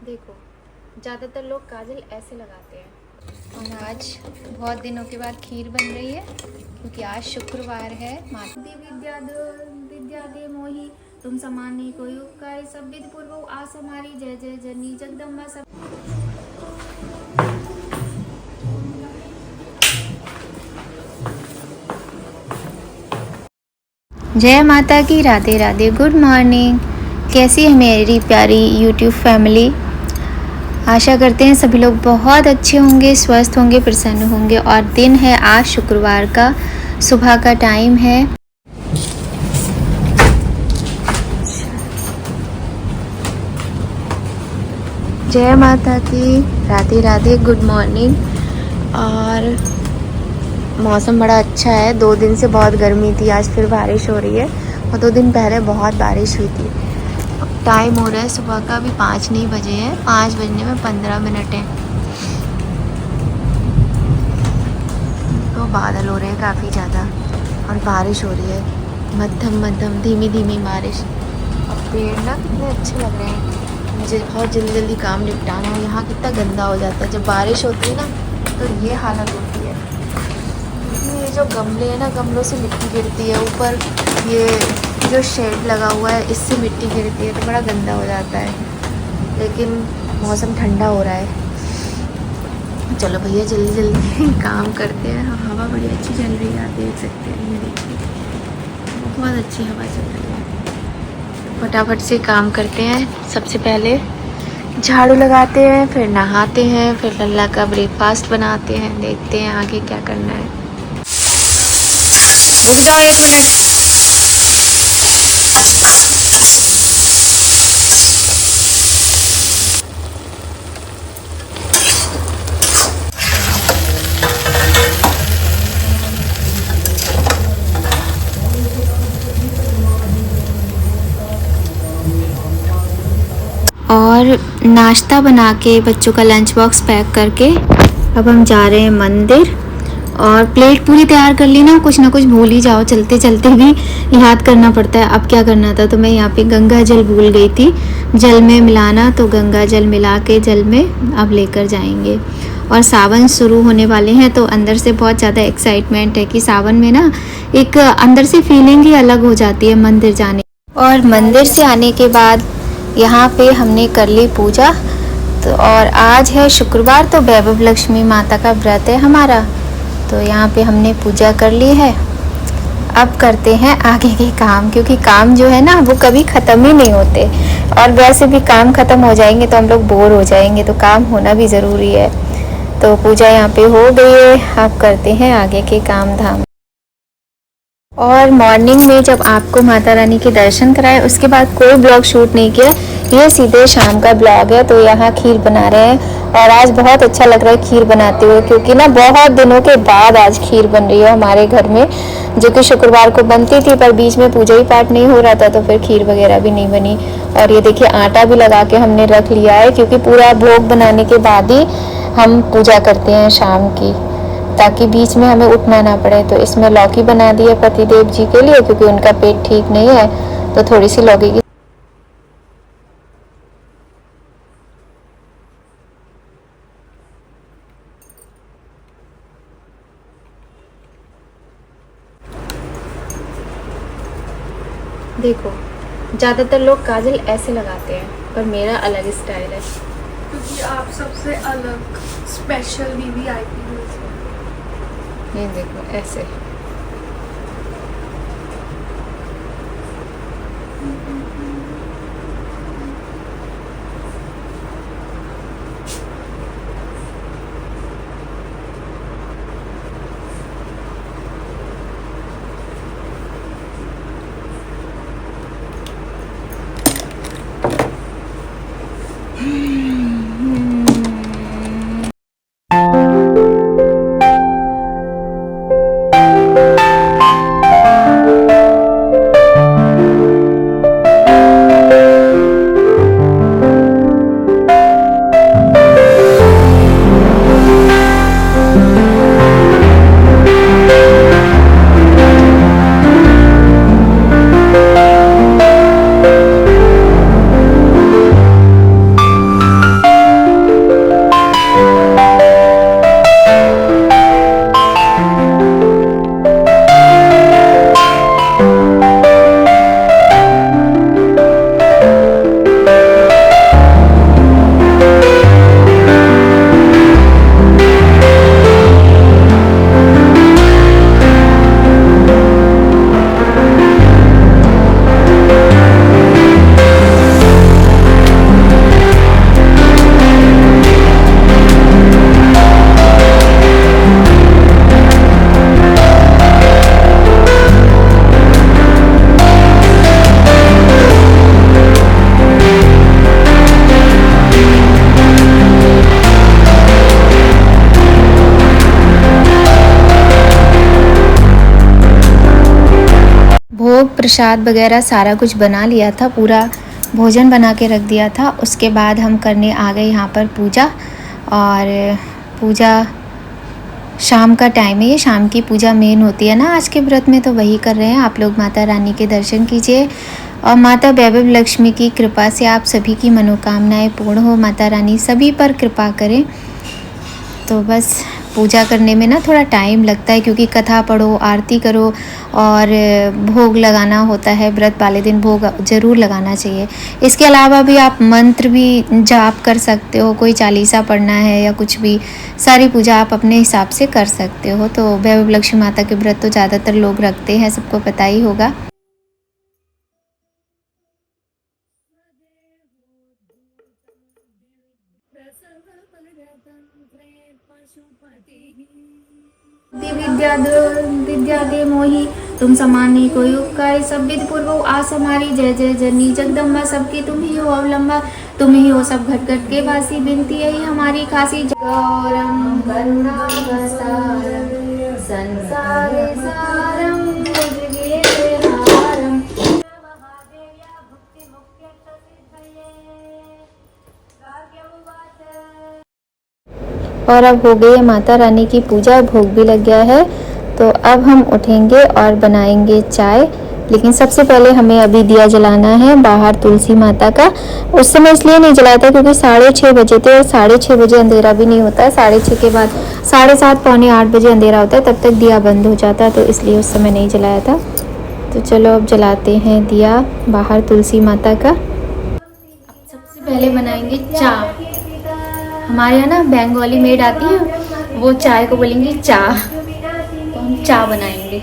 देखो, ज़्यादातर लोग काजल ऐसे लगाते हैं। और आज बहुत दिनों के बाद खीर बन रही है क्योंकि आज शुक्रवार है। माता विद्या दे मोही, तुम समान नहीं कोई उपकारी, सब विधि पूर्व आस हमारी, जय जय जननी जगदम्बा सब। जय माता की, राधे राधे, गुड मॉर्निंग। कैसी है मेरी प्यारी यूट्यूब फैमिली? आशा करते हैं सभी लोग बहुत अच्छे होंगे, स्वस्थ होंगे, प्रसन्न होंगे। और दिन है आज शुक्रवार का, सुबह का टाइम है। जय माता की, राधे राधे, गुड मॉर्निंग। और मौसम बड़ा अच्छा है। 2 दिन से बहुत गर्मी थी, आज फिर बारिश हो रही है और 2 दिन पहले बहुत बारिश हुई थी। टाइम हो रहा है सुबह का, अभी 5 नहीं बजे हैं, 5 बजने में 15 मिनट है। तो बादल हो रहे हैं काफ़ी ज़्यादा और बारिश हो रही है, मध्यम मध्यम धीमी धीमी बारिश। और पेड़ ना कितने अच्छे लग रहे हैं। मुझे बहुत जल्दी जल्दी काम निपटाना है। यहाँ कितना गंदा हो जाता है जब बारिश होती है ना, तो ये हालत होती है। ये जो गमले हैं ना, गमलों से मिट्टी गिरती है ऊपर। ये जो शेड लगा हुआ है, इससे मिट्टी गिरती है तो बड़ा गंदा हो जाता है। लेकिन मौसम ठंडा हो रहा है। चलो भैया जल्दी जल्दी काम करते हैं। हवा बड़ी अच्छी चल रही है, आप देख सकते हैं। ये देखिए बहुत अच्छी हवा चल रही है। फटाफट से काम करते हैं। सबसे पहले झाड़ू लगाते हैं, फिर नहाते हैं, फिर लल्ला का ब्रेकफास्ट बनाते हैं। देखते हैं आगे क्या करना है। रुक जाओ 1 मिनट। और नाश्ता बना के बच्चों का लंच बॉक्स पैक करके अब हम जा रहे हैं मंदिर। और प्लेट पूरी तैयार कर ली ना कुछ भूल ही जाओ, चलते चलते भी याद करना पड़ता है। अब क्या करना था, तो मैं यहाँ पे गंगा जल भूल गई थी जल में मिलाना, तो गंगा जल मिला के जल में अब लेकर जाएंगे। और सावन शुरू होने वाले हैं तो अंदर से बहुत ज़्यादा एक्साइटमेंट है कि सावन में ना एक अंदर से फीलिंग ही अलग हो जाती है मंदिर जाने। और मंदिर से आने के बाद यहाँ पे हमने कर ली पूजा। तो और आज है शुक्रवार, तो वैभव लक्ष्मी माता का व्रत है हमारा। तो यहाँ पे हमने पूजा कर ली है। अब करते हैं आगे के काम, क्योंकि काम जो है ना वो कभी ख़त्म ही नहीं होते। और वैसे भी काम ख़त्म हो जाएंगे तो हम लोग बोर हो जाएंगे, तो काम होना भी ज़रूरी है। तो पूजा यहाँ पे हो गई है, अब करते हैं आगे के काम धाम। और मॉर्निंग में जब आपको माता रानी के दर्शन कराए उसके बाद कोई ब्लॉग शूट नहीं किया, ये सीधे शाम का ब्लॉग है। तो यहाँ खीर बना रहे हैं और आज बहुत अच्छा लग रहा है खीर बनाते हुए, क्योंकि ना बहुत दिनों के बाद आज खीर बन रही है हमारे घर में, जो कि शुक्रवार को बनती थी पर बीच में पूजा ही पाठ नहीं हो रहा था तो फिर खीर वगैरह भी नहीं बनी। और ये देखिए आटा भी लगा के हमने रख लिया है, क्योंकि पूरा भोग बनाने के बाद ही हम पूजा करते हैं शाम की, ताकि बीच में हमें उठना ना पड़े। तो इसमें लौकी बना दी है पतिदेव जी के लिए, क्योंकि उनका पेट ठीक नहीं है, तो थोड़ी सी लौकी की। देखो, ज़्यादातर लोग काजल ऐसे लगाते हैं पर मेरा अलग स्टाइल है, क्योंकि आप सबसे अलग स्पेशल वीवीआईपी हो। ये देखो ऐसे। प्रसाद वगैरह सारा कुछ बना लिया था, पूरा भोजन बना के रख दिया था। उसके बाद हम करने आ गए यहाँ पर पूजा। और पूजा शाम का टाइम है, ये शाम की पूजा मेन होती है ना आज के व्रत में, तो वही कर रहे हैं। आप लोग माता रानी के दर्शन कीजिए और माता वैभव लक्ष्मी की कृपा से आप सभी की मनोकामनाएं पूर्ण हो, माता रानी सभी पर कृपा करें। तो बस पूजा करने में ना थोड़ा टाइम लगता है, क्योंकि कथा पढ़ो, आरती करो और भोग लगाना होता है। व्रत वाले दिन भोग ज़रूर लगाना चाहिए। इसके अलावा भी आप मंत्र भी जाप कर सकते हो, कोई चालीसा पढ़ना है या कुछ भी, सारी पूजा आप अपने हिसाब से कर सकते हो। तो वैभव लक्ष्मी माता के व्रत तो ज़्यादातर लोग रखते हैं, सबको पता ही होगा। विद्या दे मोही, तुम समान नहीं कोई उपकारी, सब विद पूर्व आस हमारी, जय जय जननी जगदम्बा, सबकी तुम ही हो अवलंबा, तुम ही हो सब घट घट के वासी, बिनती यही हमारी खासी। गौरम करुणावतारम संसार सारम भुजगेहारम। और अब हो गई है माता रानी की पूजा, भोग भी लग गया है। तो अब हम उठेंगे और बनाएंगे चाय। लेकिन सबसे पहले हमें अभी दिया जलाना है बाहर तुलसी माता का। उस समय इसलिए नहीं जलाया था क्योंकि 6:30 बजे थे और 6:30 बजे अंधेरा भी नहीं होता है। 6:30 के बाद 7:30 पौने 8 बजे अंधेरा होता है, तब तक दिया बंद हो जाता है, तो इसलिए उस समय नहीं जलाया था। तो चलो अब जलाते हैं दिया बाहर तुलसी माता का। अब सबसे पहले बनाएंगे चाय। हमारे यहाँ ना बंगाली मेड आती है, वो चाय को बोलेंगी चाय, तो हम चाय बनाएंगे।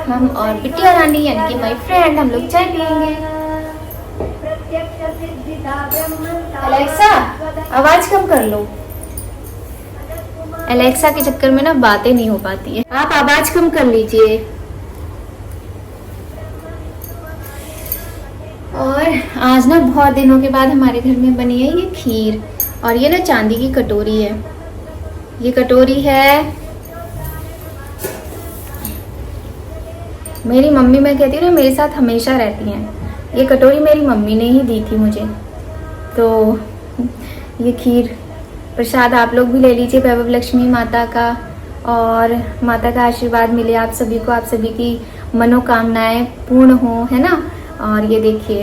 हम और बिटिया रानी यानी कि माय फ्रेंड, हम लोग चाय पियेंगे। अलेक्सा आवाज कम कर लो। अलेक्सा के चक्कर में ना बातें नहीं हो पाती है, आप आवाज कम कर लीजिए। और आज ना बहुत दिनों के बाद हमारे घर में बनी है ये खीर, और ये ना चांदी की कटोरी है। ये कटोरी है मेरी मम्मी, मैं कहती हूँ ना मेरे साथ हमेशा रहती हैं। ये कटोरी मेरी मम्मी ने ही दी थी मुझे। तो ये खीर प्रसाद आप लोग भी ले लीजिए वैभव लक्ष्मी माता का, और माता का आशीर्वाद मिले आप सभी को, आप सभी की मनोकामनाएं पूर्ण हो, है ना। और ये देखिए,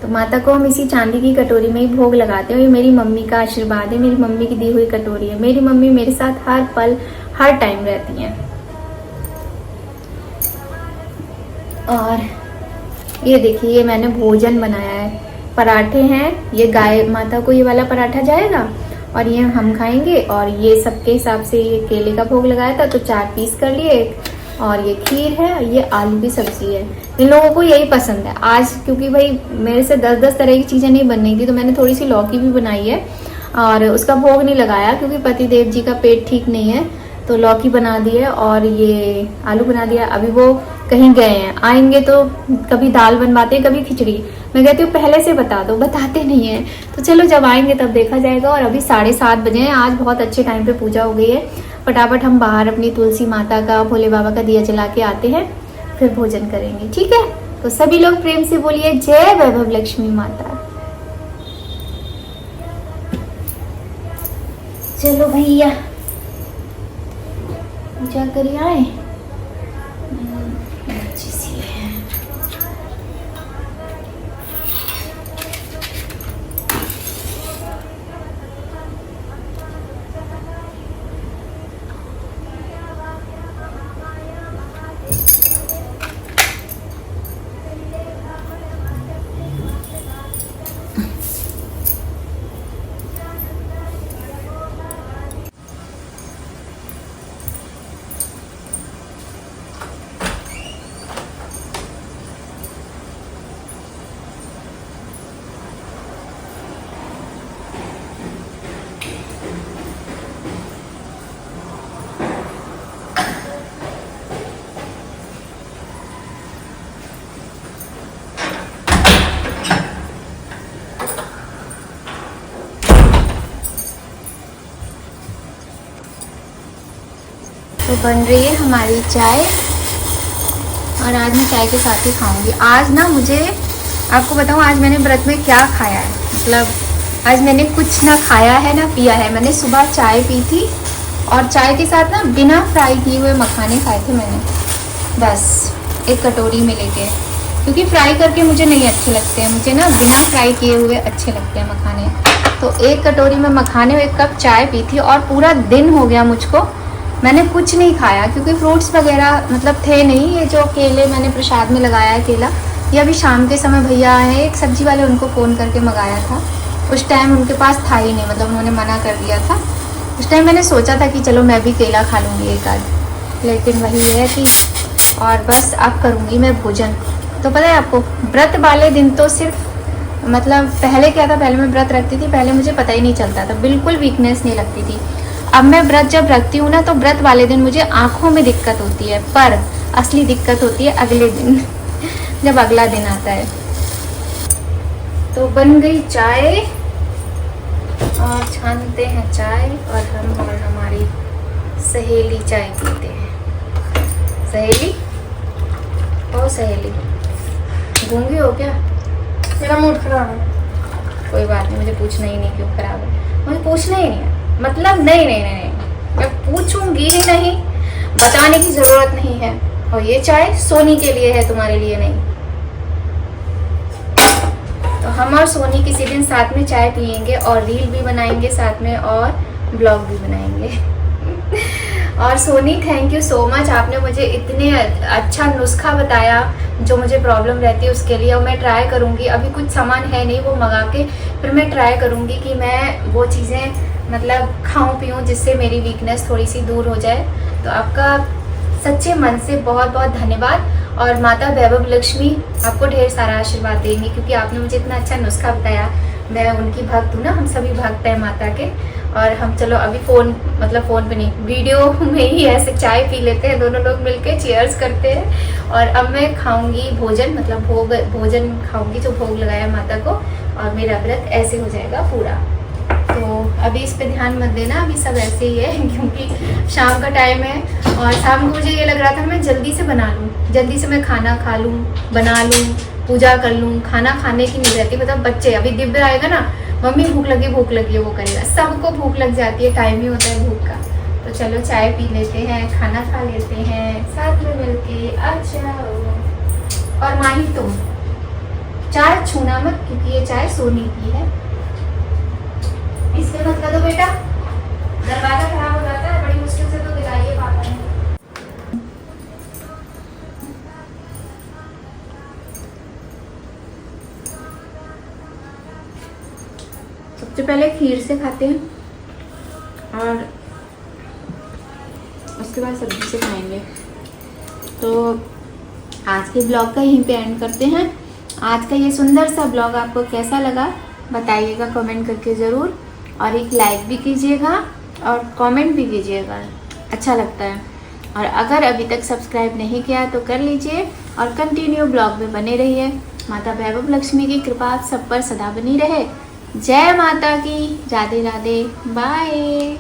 तो माता को हम इसी चांदी की कटोरी में ही भोग लगाते हैं। ये मेरी मम्मी का आशीर्वाद है, मेरी मम्मी की दी हुई कटोरी है। मेरी मम्मी मेरे साथ हर पल हर टाइम रहती हैं। और ये देखिए, ये मैंने भोजन बनाया है, पराठे हैं। ये गाय माता को ये वाला पराठा जाएगा और ये हम खाएंगे। और ये सबके हिसाब से ये केले का भोग लगाया था, तो 4 पीस कर लिए। और ये खीर है, ये आलू की सब्जी है। इन लोगों को यही पसंद है आज, क्योंकि भाई मेरे से 10-10 तरह की चीज़ें नहीं बन रही थी, तो मैंने थोड़ी सी लौकी भी बनाई है और उसका भोग नहीं लगाया क्योंकि पतिदेव जी का पेट ठीक नहीं है, तो लौकी बना दी है और ये आलू बना दिया। अभी वो कहीं गए हैं, आएंगे तो कभी दाल बनवाते हैं, कभी खिचड़ी। मैं कहती हूँ पहले से बता दो, बताते नहीं है। तो चलो जब आएंगे तब देखा जाएगा। और अभी 7:30 बजे हैं, आज बहुत अच्छे टाइम पे पूजा हो गई है। फटाफट हम बाहर अपनी तुलसी माता का, भोले बाबा का दिया जला के आते हैं, फिर भोजन करेंगे, ठीक है। तो सभी लोग प्रेम से बोलिए जय वैभव लक्ष्मी माता। चलो भैया पूजा करिए आए। अच्छी सी है। तो बन रही है हमारी चाय और आज मैं चाय के साथ ही खाऊंगी। आज ना मुझे आपको बताऊं, आज मैंने व्रत में क्या खाया है। मतलब आज मैंने कुछ ना खाया है ना पिया है। मैंने सुबह चाय पी थी और चाय के साथ ना बिना फ्राई किए हुए मखाने खाए थे मैंने, बस एक कटोरी में लेके, क्योंकि फ्राई करके मुझे नहीं अच्छे लगते हैं। मुझे ना बिना फ्राई किए हुए अच्छे लगते हैं मखाने। तो एक कटोरी में मखाने और 1 कप चाय पी थी और पूरा दिन हो गया मुझको, मैंने कुछ नहीं खाया, क्योंकि फ्रूट्स वगैरह मतलब थे नहीं। ये जो केले मैंने प्रसाद में लगाया है केला, ये अभी शाम के समय भैया आए हैं, एक सब्जी वाले, उनको फ़ोन करके मंगाया था। उस टाइम उनके पास था ही नहीं, मतलब उन्होंने मना कर दिया था। उस टाइम मैंने सोचा था कि चलो मैं भी केला खा लूँगी एक आध, लेकिन वही है कि और बस अब करूँगी मैं भोजन। तो पता है आपको, व्रत वाले दिन तो सिर्फ मतलब पहले क्या था, पहले मैं व्रत रखती थी, पहले मुझे पता ही नहीं चलता था, बिल्कुल वीकनेस नहीं लगती थी। अब मैं व्रत जब रखती हूँ ना, तो व्रत वाले दिन मुझे आँखों में दिक्कत होती है, पर असली दिक्कत होती है अगले दिन जब अगला दिन आता है। तो बन गई चाय और छानते हैं चाय, और हम और हमारी सहेली चाय पीते हैं। सहेली ओ सहेली, गूंगी हो क्या? मेरा मूड खराब है। कोई बात नहीं, मुझे पूछना ही नहीं क्यों खराब है, मुझे पूछना ही नहीं है, मतलब नहीं नहीं नहीं नहीं, मैं पूछूंगी ही नहीं, बताने की ज़रूरत नहीं है। और ये चाय सोनी के लिए है, तुम्हारे लिए नहीं। तो हम और सोनी किसी दिन साथ में चाय पियेंगे और रील भी बनाएंगे साथ में और ब्लॉग भी बनाएंगे और Soni, thank you so much, आपने मुझे इतने अच्छा नुस्खा बताया जो मुझे प्रॉब्लम रहती है उसके लिए, और मैं ट्राई करूँगी। अभी कुछ सामान है नहीं, वो मंगा के फिर मैं ट्राई करूँगी कि मैं वो चीज़ें मतलब खाऊं पीऊं जिससे मेरी वीकनेस थोड़ी सी दूर हो जाए। तो आपका सच्चे मन से बहुत बहुत धन्यवाद, और माता वैभव लक्ष्मी आपको ढेर सारा आशीर्वाद देंगी, क्योंकि आपने मुझे इतना अच्छा नुस्खा बताया। मैं उनकी भक्त हूँ ना, हम सभी भक्त हैं माता के। और हम चलो अभी फ़ोन पे नहीं, वीडियो में ही ऐसे चाय पी लेते हैं दोनों लोग मिलके, चीयर्स करते हैं। और अब मैं खाऊंगी भोजन, मतलब भोजन खाऊंगी जो भोग लगाया माता को, और मेरा व्रत ऐसे हो जाएगा पूरा। तो अभी इस पे ध्यान मत देना, अभी सब ऐसे ही है क्योंकि शाम का टाइम है, और शाम को मुझे ये लग रहा था मैं जल्दी से बना लूँ, जल्दी से मैं खाना खा लूँ, बना लूँ, पूजा कर लूँ। खाना खाने की नहीं रहती, मतलब बच्चे, अभी दिव्य आएगा ना, मम्मी भूख लगी है, वो करेगा, सबको भूख लग जाती है, टाइम ही होता है भूख का। तो चलो चाय पी लेते हैं, खाना खा लेते हैं साथ में मिलके। अच्छा, और माही तुम चाय छूना मत, क्योंकि ये चाय सोनी की है, इसमें मत कर दो बेटा, दरवाजा खराब हो जाता है, बड़ी मुश्किल से तो दिलाइए पापा ने। सबसे पहले खीर से खाते हैं और उसके बाद सब्जी से खाएंगे। तो आज के ब्लॉग का यहीं पे एंड करते हैं। आज का ये सुंदर सा ब्लॉग आपको कैसा लगा बताइएगा कमेंट करके ज़रूर, और एक लाइक भी कीजिएगा और कमेंट भी कीजिएगा, अच्छा लगता है। और अगर अभी तक सब्सक्राइब नहीं किया तो कर लीजिए, और कंटिन्यू ब्लॉग में बने रहिए। माता वैभव लक्ष्मी की कृपा सब पर सदा बनी रहे। जय माता की, राधे राधे, बाय।